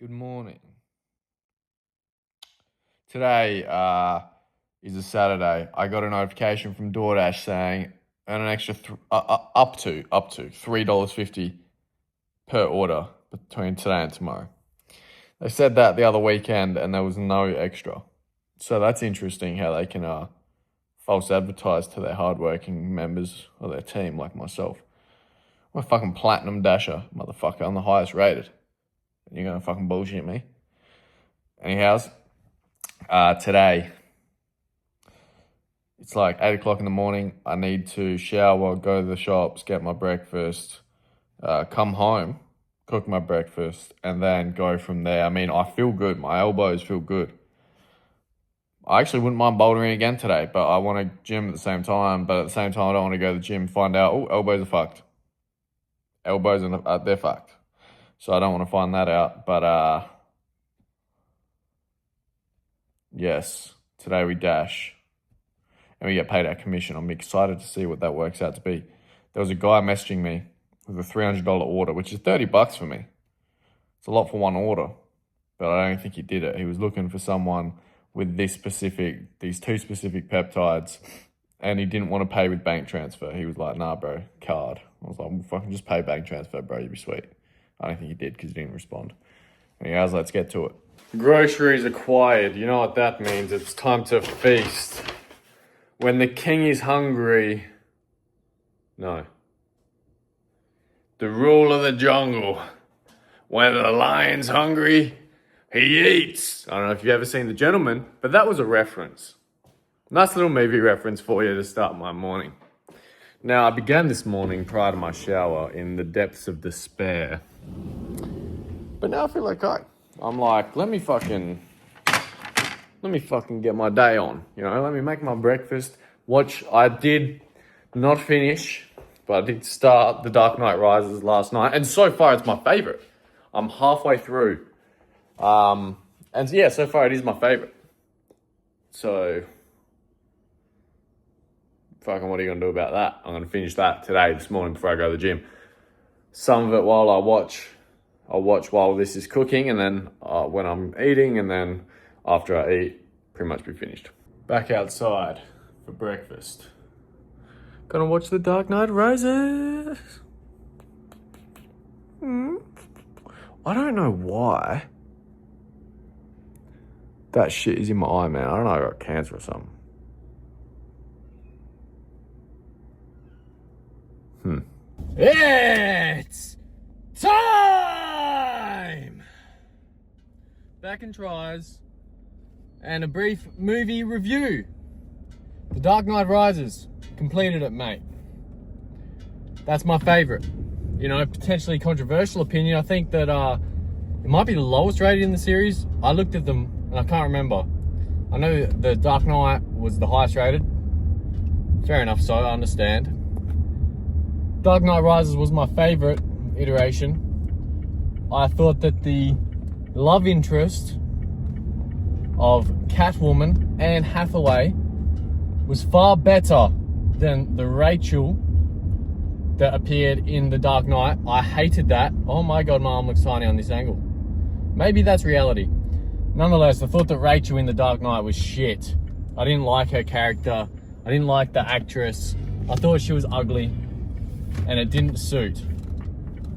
Good morning. Today is a Saturday. I got a notification from DoorDash saying earn an extra up to $3.50 per order between today and tomorrow. They said that the other weekend and there was no extra. So that's interesting how they can false advertise to their hardworking members of their team like myself. I'm a fucking platinum dasher, motherfucker. I'm the highest rated. And you're gonna fucking bullshit me? Anyhows, today, it's like 8 o'clock in the morning. I need to shower, go to the shops, get my breakfast, come home, cook my breakfast, and then go from there. I mean, I feel good. My elbows feel good. I actually wouldn't mind bouldering again today, but I want to gym at the same time. But at the same time, I don't want to go to the gym and find out, oh, elbows are fucked. Elbows are they're fucked. So I don't want to find that out. But yes, today we dash and we get paid our commission. I'm excited to see what that works out to be. There was a guy messaging me with a $300 order, which is $30 for me. It's a lot for one order, but I don't think he did it. He was looking for someone with these two specific peptides, and he didn't want to pay with bank transfer. He was like, nah, bro, card. I was like, well, fucking just pay bank transfer, bro. You'd be sweet. I don't think he did because he didn't respond. Anyways, let's get to it. Groceries acquired. You know what that means. It's time to feast. When the king is hungry... No. The rule of the jungle. When the lion's hungry, he eats. I don't know if you've ever seen The Gentleman, but that was a reference. Nice little movie reference for you to start my morning. Now, I began this morning prior to my shower in the depths of despair. But now I feel okay. I'm like, let me fucking get my day on. You know, let me make my breakfast. I did not finish, but I did start The Dark Knight Rises last night. And so far, it's my favorite. I'm halfway through. And yeah, so far it is my favorite. So, fucking what are you going to do about that? I'm going to finish that this morning before I go to the gym. Some of it while I'll watch while this is cooking, and then when I'm eating, and then after I eat, pretty much be finished. Back outside for breakfast. Gonna watch The Dark Knight Rises. I don't know why that shit is in my eye, man. I don't know, I got cancer or something. It's time! Back and tries, and a brief movie review. The Dark Knight Rises. Completed it, mate. That's my favorite. You know, potentially controversial opinion. I think that it might be the lowest rated in the series. I looked at them and I can't remember. I know the Dark Knight was the highest rated. Fair enough, so I understand. Dark Knight Rises was my favorite iteration. I thought that the love interest of Catwoman, Anne Hathaway, was far better than the Rachel that appeared in The Dark Knight. I hated that. Oh my God, my arm looks tiny on this angle. Maybe that's reality. Nonetheless, I thought that Rachel in The Dark Knight was shit. I didn't like her character. I didn't like the actress. I thought she was ugly and it didn't suit.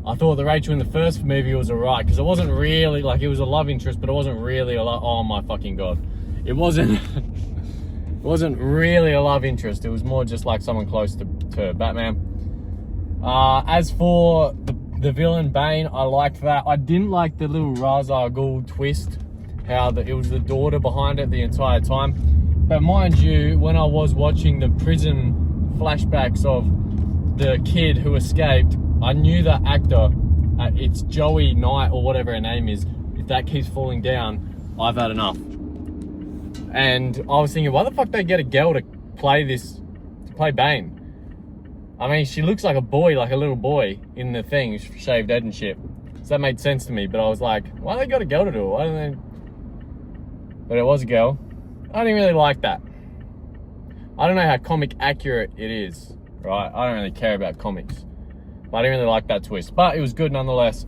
I thought the Rachel in the first movie was alright because it wasn't really like, it was a love interest, but it wasn't really a love. Oh my fucking God. It wasn't really a love interest. It was more just like someone close to Batman. As for the villain Bane, I liked that. I didn't like the little Ra's al Ghul twist, how it was the daughter behind it the entire time. But mind you, when I was watching the prison flashbacks of the kid who escaped, I knew that actor, it's Joey Knight or whatever her name is. If that keeps falling down, I've had enough. And I was thinking, why the fuck they get a girl to play Bane? I mean, she looks like a boy, like a little boy in the thing, shaved head and shit. So that made sense to me, but I was like, why they got a girl to do it? Why don't they? But it was a girl. I didn't really like that. I don't know how comic accurate it is, right? I don't really care about comics. But I didn't really like that twist. But it was good nonetheless.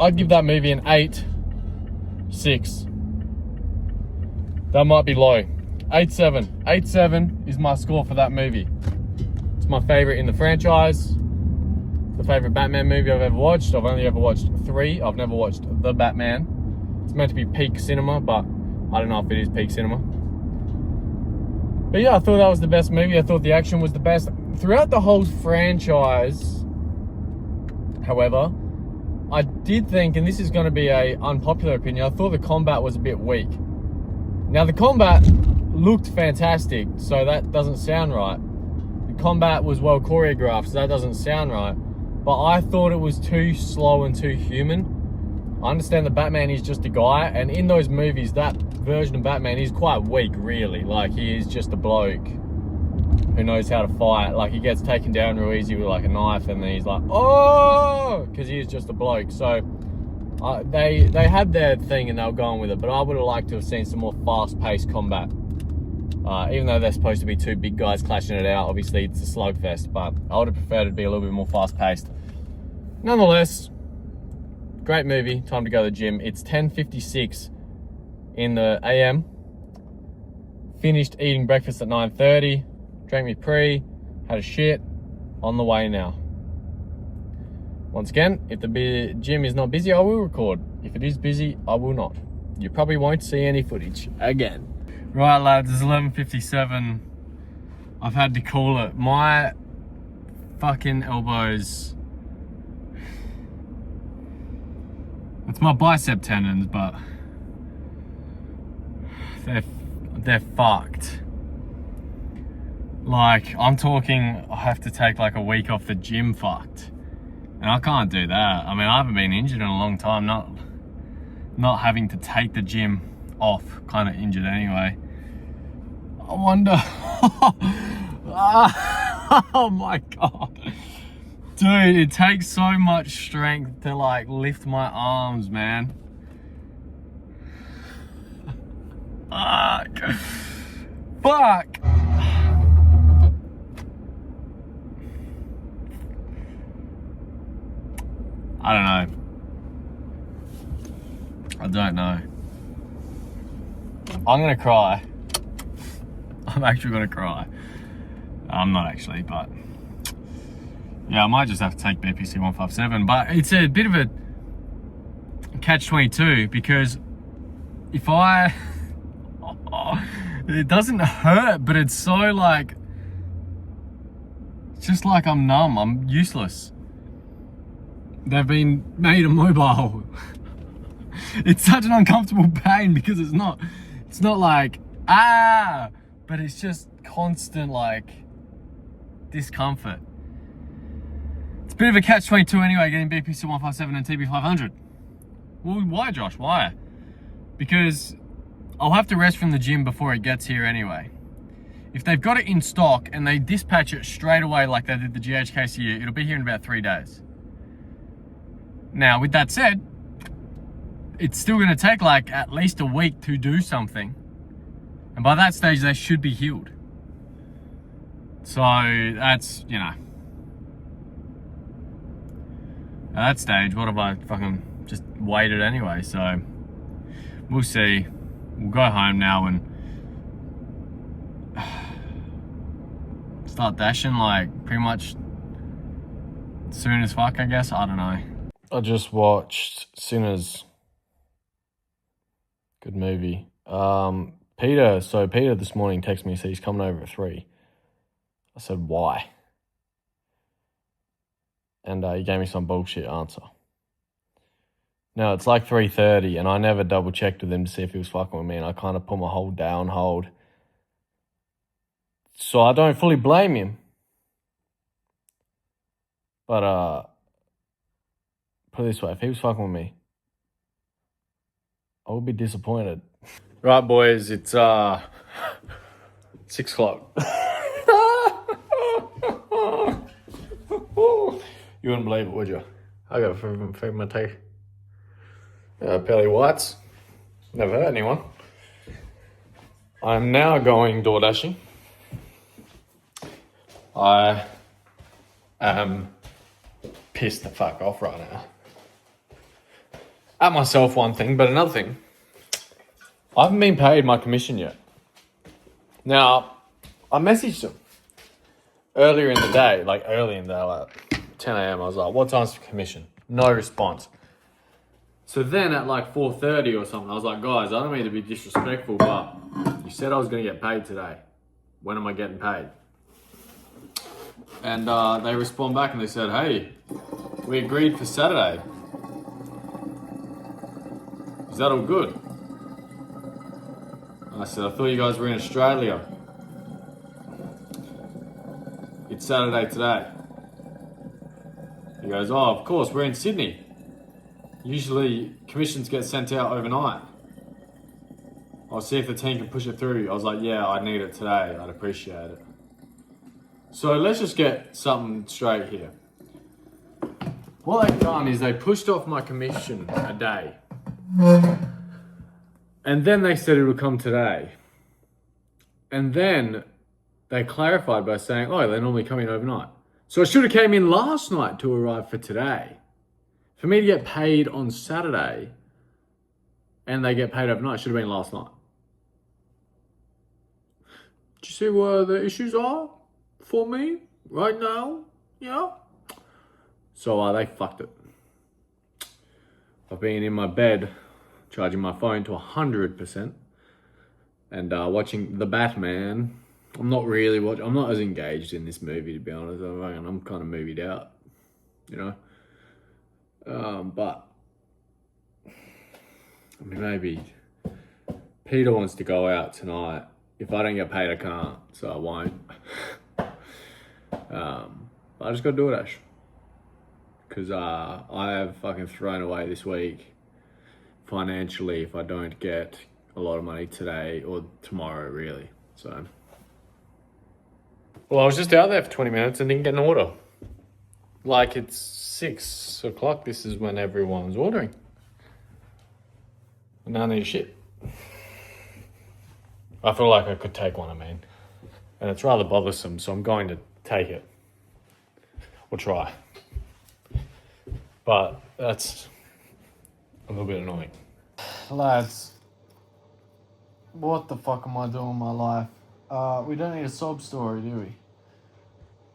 I'd give that movie an 8.6. That might be low. 8.7. 8.7 is my score for that movie. It's my favorite in the franchise. The favorite Batman movie I've ever watched. I've only ever watched 3. I've never watched The Batman. It's meant to be peak cinema, but I don't know if it is peak cinema. But yeah, I thought that was the best movie. I thought the action was the best. Throughout the whole franchise, however, I did think, and this is going to be an unpopular opinion, I thought the combat was a bit weak. Now, the combat looked fantastic, so that doesn't sound right. The combat was well choreographed, so that doesn't sound right. But I thought it was too slow and too human. I understand that Batman is just a guy, and in those movies, that version of Batman is quite weak, really. Like, he is just a bloke who knows how to fight. Like, he gets taken down real easy with like a knife, and then he's like, oh, because he is just a bloke. So they had their thing and they were going with it, but I would have liked to have seen some more fast-paced combat. Even though they're supposed to be two big guys clashing it out, obviously it's a slugfest, but I would have preferred it to be a little bit more fast-paced. Nonetheless, great movie. Time to go to the gym. It's 10:56 in the AM. Finished eating breakfast at 9:30. Drank me pre. Had a shit. On the way now. Once again, if the gym is not busy, I will record. If it is busy, I will not. You probably won't see any footage again. Right, lads, it's 11:57. I've had to call it. My fucking elbows. It's my bicep tendons, but they're fucked. Like, I'm talking, I have to take like a week off the gym fucked. And I can't do that. I mean, I haven't been injured in a long time. Not having to take the gym off, kind of injured anyway. I wonder. Oh my God. Dude, it takes so much strength to like lift my arms, man. Fuck. I don't know. I don't know. I'm gonna cry. I'm actually gonna cry. I'm not actually, but yeah, I might just have to take BPC 157. But it's a bit of a catch-22 because if I, it doesn't hurt, but it's so like, it's just like I'm numb. I'm useless. They've been made immobile. It's such an uncomfortable pain because it's not like, but it's just constant like discomfort. It's a bit of a catch-22 anyway, getting BPC 157 and TB 500. Well, why, Josh? Why? Because I'll have to rest from the gym before it gets here anyway. If they've got it in stock and they dispatch it straight away like they did the GHKCU, it'll be here in about 3 days. Now, with that said, it's still going to take like at least a week to do something. And by that stage, they should be healed. So that's, you know, at that stage, what have I fucking just waited anyway? So we'll see. We'll go home now and start dashing like pretty much soon as fuck, I guess. I don't know. I just watched Sinners. Good movie. Peter this morning texted me, said he's coming over at 3. I said, why? And he gave me some bullshit answer. Now, it's like 3:30, and I never double-checked with him to see if he was fucking with me, and I kind of put my whole day on hold. So I don't fully blame him. But, put it this way, if he was fucking with me, I would be disappointed. Right, boys, it's 6 o'clock. You wouldn't believe it, would you? I got for my tea. Pearly Whites. Never hurt anyone. I'm now going door dashing. I am pissed the fuck off right now. at myself one thing, but another thing, I haven't been paid my commission yet. Now, I messaged them earlier in the day, like 10 a.m. I was like, what time's the commission? No response. So then at like 4:30 or something, I was like, guys, I don't mean to be disrespectful, but you said I was going to get paid today. When am I getting paid? And they respond back and they said, hey, we agreed for Saturday. Is that all good? I said, I thought you guys were in Australia. It's Saturday today. He goes, oh, of course, we're in Sydney. Usually commissions get sent out overnight. I'll see if the team can push it through. I was like, yeah, I need it today. I'd appreciate it. So let's just get something straight here. What they've done is they pushed off my commission a day. And then they said it would come today. And then they clarified by saying, oh, they normally come in overnight. So it should have came in last night to arrive for today. For me to get paid on Saturday and they get paid overnight, it should have been last night. Do you see where the issues are for me right now? Yeah. So they fucked it. I've been in my bed charging my phone to 100% and watching The Batman. I'm not as engaged in this movie, to be honest. I'm kind of movied out, you know. But I mean, maybe Peter wants to go out tonight. If I don't get paid, I can't, so I won't. But I just gotta do it, Ash, because I have fucking thrown away this week financially if I don't get a lot of money today or tomorrow, really. So, well, I was just out there for 20 minutes and didn't get an order. Like, it's 6 o'clock. This is when everyone's ordering. And I need shit. I feel like I could take one, and it's rather bothersome, so I'm going to take it. Or try. But that's a little bit annoying. Lads, what the fuck am I doing with my life? We don't need a sob story, do we?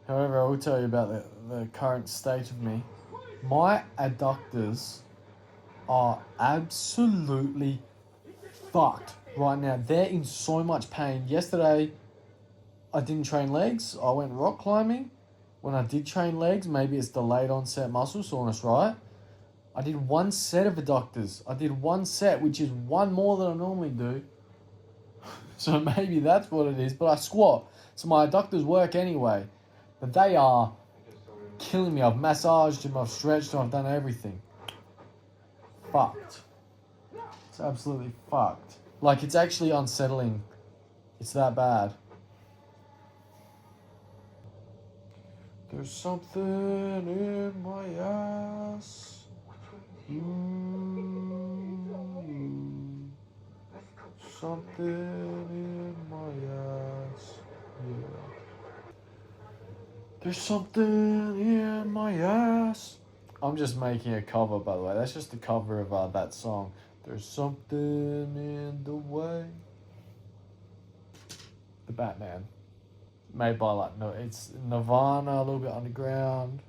However, I will tell you about the current state of me. My adductors are absolutely fucked right now. They're in so much pain. Yesterday, I didn't train legs. I went rock climbing. When I did train legs, maybe it's delayed onset muscle soreness, right? I did 1 set of adductors. I did 1 set, which is 1 more than I normally do. So maybe that's what it is. But I squat, so my adductors work anyway. But they are killing me. I've massaged them, I've stretched them, I've done everything. Fucked. It's absolutely fucked. Like, it's actually unsettling. It's that bad. There's something in my ass. Something in my ass. Yeah. There's something in my ass. I'm just making a cover, by the way. That's just a cover of that song. There's something in the way. The Batman. Made by it's Nirvana, a little bit underground.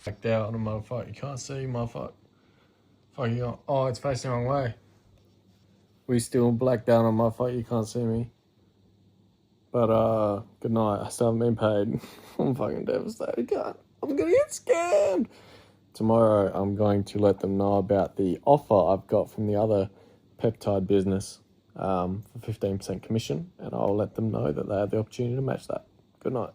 Blacked out on a motherfucker. You can't see, motherfucker. Fuck you. Oh, it's facing the wrong way. We still blacked out on motherfucker. You can't see me. But good night. I still haven't been paid. I'm fucking devastated. I'm gonna get scammed. Tomorrow, I'm going to let them know about the offer I've got from the other peptide business for 15% commission, and I'll let them know that they have the opportunity to match that. Good night.